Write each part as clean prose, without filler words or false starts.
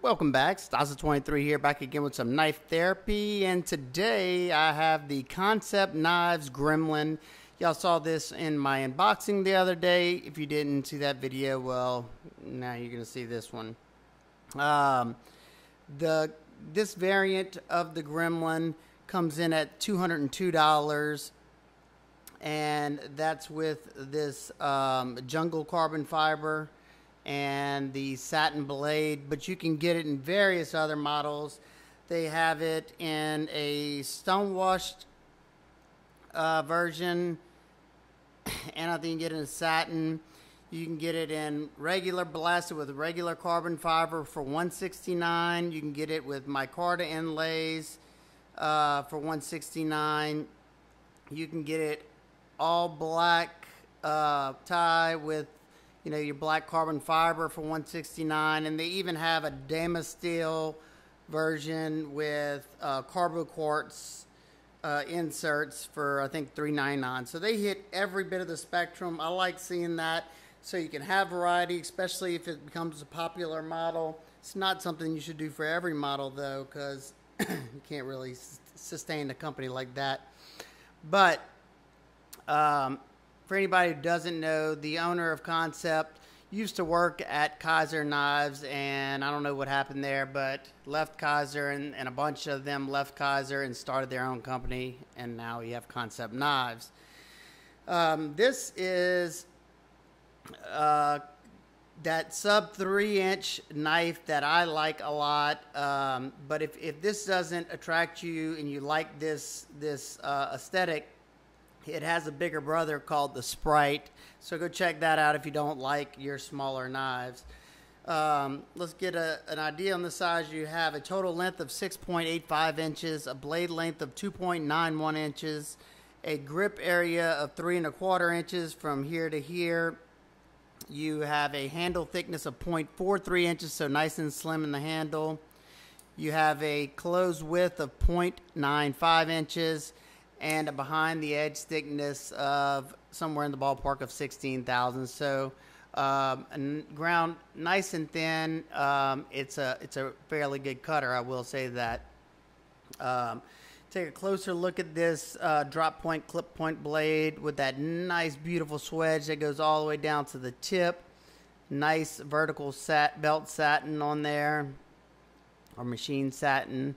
Welcome back, Stasa23 here, back again with some knife therapy, and today I have the Kansept knives Gremlin. Y'all saw this in my unboxing the other day. If you didn't see that video, well, now you're going to see this one. This variant of the Gremlin comes in at $202, and that's with this jungle carbon fiber and the satin blade, but you can get it in various other models. They have it in a stonewashed version, and I think you can get it in satin. You can get it in regular blasted with regular carbon fiber for $169. You can get it with micarta inlays for $169. You can get it all black tie with your black carbon fiber for $169, and they even have a Damascene steel version with carbo quartz inserts for I think $399. So they hit every bit of the spectrum. I like seeing that, so you can have variety, especially if it becomes a popular model. It's not something you should do for every model though, because you can't really sustain a company like that. But for anybody who doesn't know, the owner of Kansept used to work at Kaiser Knives, and I don't know what happened there, but left Kaiser, and a bunch of them left Kaiser and started their own company, and now you have Kansept Knives. This is that sub 3-inch knife that I like a lot, but if this doesn't attract you and you like this aesthetic, it has a bigger brother called the Sprite, so go check that out if you don't like your smaller knives. Let's get an idea on the size. You have a total length of 6.85 inches, a blade length of 2.91 inches, a grip area of 3¼ inches from here to here. You have a handle thickness of 0.43 inches, so nice and slim in the handle. You have a closed width of 0.95 inches. And a behind the edge thickness of somewhere in the ballpark of 16 thousandths. So ground nice and thin. It's a fairly good cutter, I will say that. Take a closer look at this drop point, clip point blade with that nice beautiful swedge that goes all the way down to the tip. Nice vertical belt satin on there, or machine satin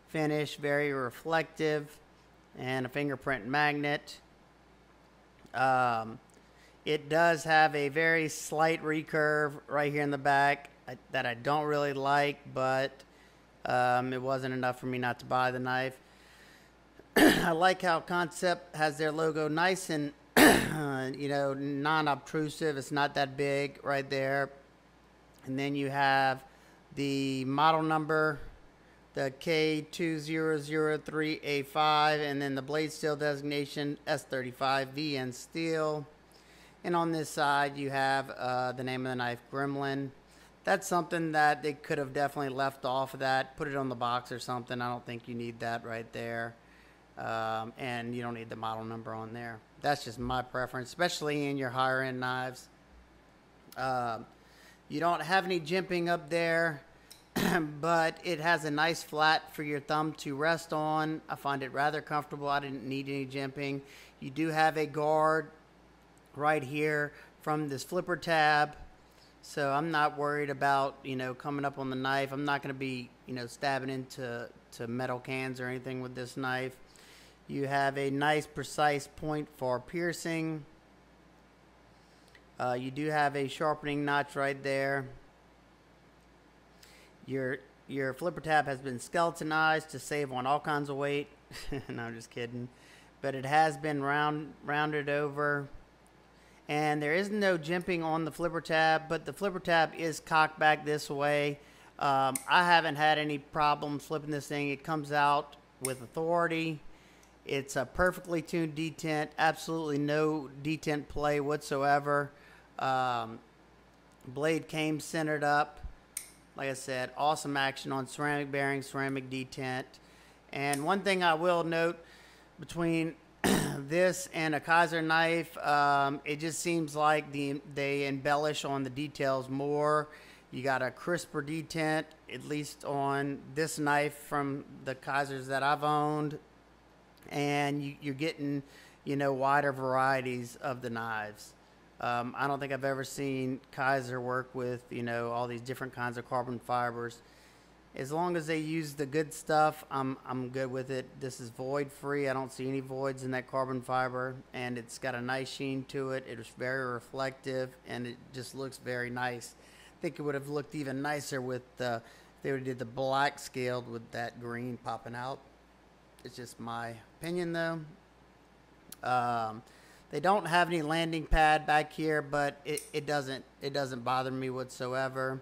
finish, very reflective. And a fingerprint magnet. It does have a very slight recurve right here in the back that I don't really like, but it wasn't enough for me not to buy the knife. I like how Kansept has their logo nice and non-obtrusive. It's not that big right there. And then you have the model number, the K2003A5, and then the blade steel designation S35 VN steel. And on this side you have the name of the knife, Gremlin. That's something that they could have definitely left off of that, put it on the box or something. I don't think you need that right there, and you don't need the model number on there. That's just my preference, especially in your higher end knives. You don't have any jimping up there, but it has a nice flat for your thumb to rest on. I find it rather comfortable. I didn't need any jimping. You do have a guard right here from this flipper tab, so I'm not worried about coming up on the knife. I'm not going to be stabbing into metal cans or anything with this knife. You have a nice precise point for piercing. You do have a sharpening notch right there. Your flipper tab has been skeletonized to save on all kinds of weight. No, I'm just kidding. But it has been rounded over. And there is no jimping on the flipper tab, but the flipper tab is cocked back this way. I haven't had any problem flipping this thing. It comes out with authority. It's a perfectly tuned detent, absolutely no detent play whatsoever. Blade came centered up. Like I said, awesome action on ceramic bearing, ceramic detent. And one thing I will note between this and a Kaiser knife, it just seems like they embellish on the details more. You got a crisper detent, at least on this knife from the Kaisers that I've owned. And you're getting, wider varieties of the knives. I don't think I've ever seen Kaiser work with, all these different kinds of carbon fibers. As long as they use the good stuff, I'm good with it. This is void free. I don't see any voids in that carbon fiber, and it's got a nice sheen to it. It is very reflective, and it just looks very nice. I think it would have looked even nicer with if they would have did the black scaled with that green popping out. It's just my opinion, though. They don't have any landing pad back here, but it doesn't bother me whatsoever.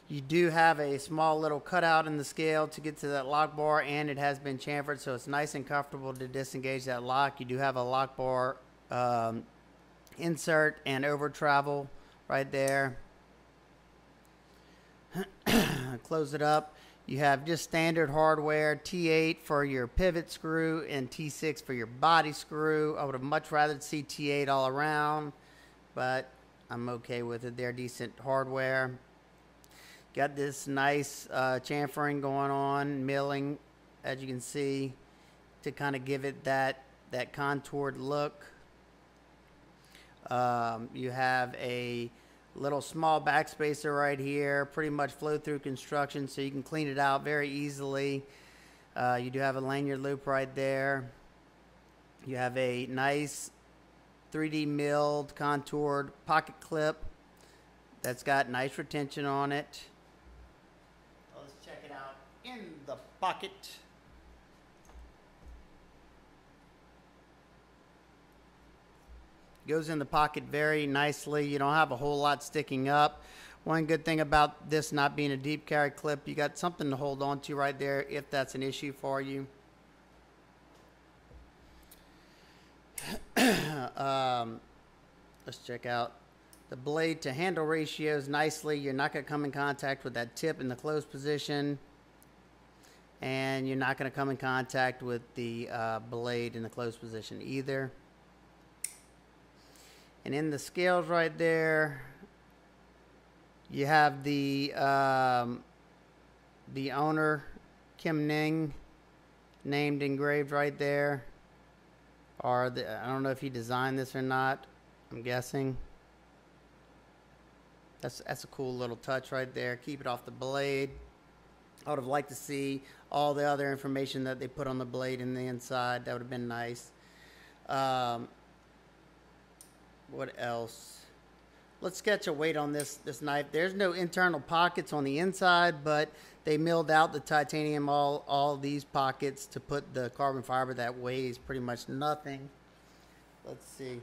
You do have a small little cutout in the scale to get to that lock bar, and it has been chamfered, so it's nice and comfortable to disengage that lock. You do have a lock bar insert and over travel right there. Close it up. You have just standard hardware, T8 for your pivot screw and T6 for your body screw. I would have much rather see T8 all around, but I'm okay with it. They're decent hardware. Got this nice chamfering going on, milling, as you can see, to kind of give it that contoured look. You have a little small backspacer right here, pretty much flow through construction, so you can clean it out very easily. You do have a lanyard loop right there. You have a nice 3D milled contoured pocket clip that's got nice retention on it. Let's check it out in the pocket. Goes in the pocket very nicely. You don't have a whole lot sticking up. One good thing about this not being a deep carry clip, you got something to hold on to right there if that's an issue for you. Let's check out the blade to handle ratios nicely. You're not going to come in contact with that tip in the closed position, and you're not going to come in contact with the blade in the closed position either. And in the scales right there, you have the owner, Kim Ning, named engraved right there. Or I don't know if he designed this or not. I'm guessing. That's a cool little touch right there. Keep it off the blade. I would have liked to see all the other information that they put on the blade in the inside. That would have been nice. What else? Let's sketch a weight on this knife. There's no internal pockets on the inside, but they milled out the titanium all these pockets to put the carbon fiber that weighs pretty much nothing. Let's see.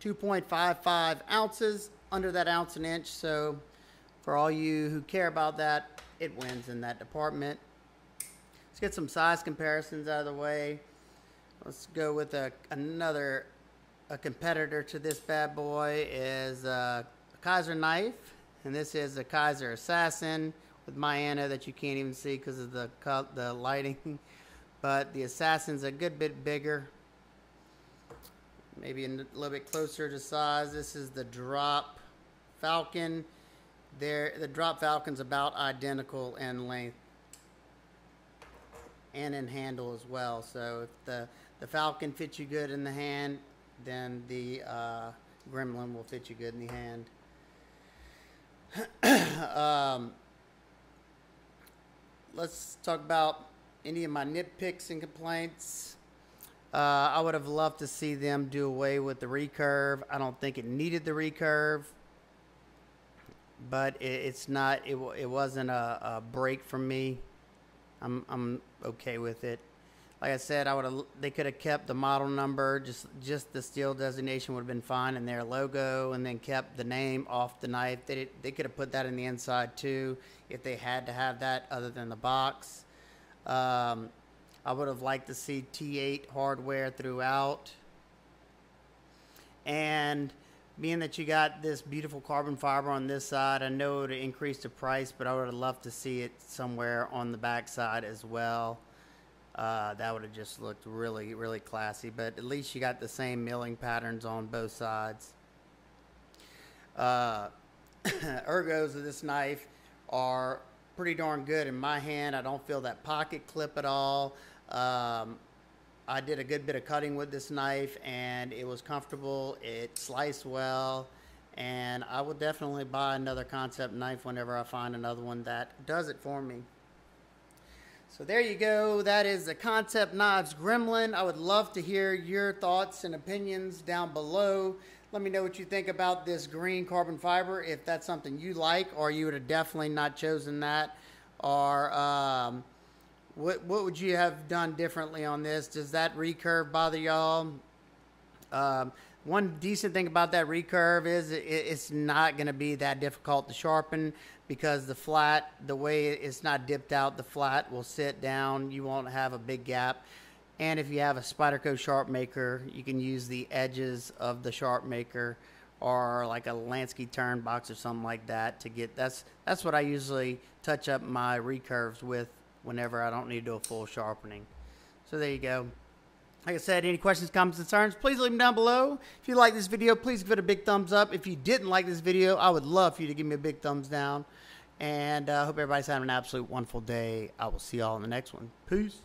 2.55 ounces, under that ounce an inch. So for all you who care about that, it wins in that department. Let's get some size comparisons out of the way. Let's go with another competitor to this bad boy is a Kaiser knife, and this is a Kaiser Assassin with my anno that you can't even see because of the lighting. But the Assassin's a good bit bigger, maybe a little bit closer to size. This is the Drop Falcon. The Drop Falcon's about identical in length and in handle as well. So if the Falcon fits you good in the hand, then the Gremlin will fit you good in the hand. Let's talk about any of my nitpicks and complaints. I would have loved to see them do away with the recurve. I don't think it needed the recurve, but it wasn't a break for me. I'm okay with it. Like I said, they could have kept the model number, just the steel designation would have been fine, and their logo, and then kept the name off the knife. They could have put that in the inside too, if they had to have that other than the box. I would have liked to see T8 hardware throughout. And being that you got this beautiful carbon fiber on this side, I know it would have increased the price, but I would have loved to see it somewhere on the back side as well. that would have just looked really, really classy. But at least you got the same milling patterns on both sides. Ergos of this knife are pretty darn good in my hand. I don't feel that pocket clip at all. I did a good bit of cutting with this knife, and it was comfortable. It sliced well, and I will definitely buy another Kansept knife whenever I find another one that does it for me. So there you go. That is the Kansept Knives Gremlin. I would love to hear your thoughts and opinions down below. Let me know what you think about this green carbon fiber, if that's something you like, or you would have definitely not chosen that, or what would you have done differently on this? Does that recurve bother y'all? One decent thing about that recurve is it's not going to be that difficult to sharpen, because the flat, the way it's not dipped out, the flat will sit down. You won't have a big gap. And if you have a Spyderco sharp maker, you can use the edges of the sharp maker, or like a Lansky turn box or something like that to get, that's what I usually touch up my recurves with whenever I don't need to do a full sharpening. So there you go. Like I said, any questions, comments, concerns, please leave them down below. If you like this video, please give it a big thumbs up. If you didn't like this video, I would love for you to give me a big thumbs down. And I hope everybody's having an absolute wonderful day. I will see y'all in the next one. Peace.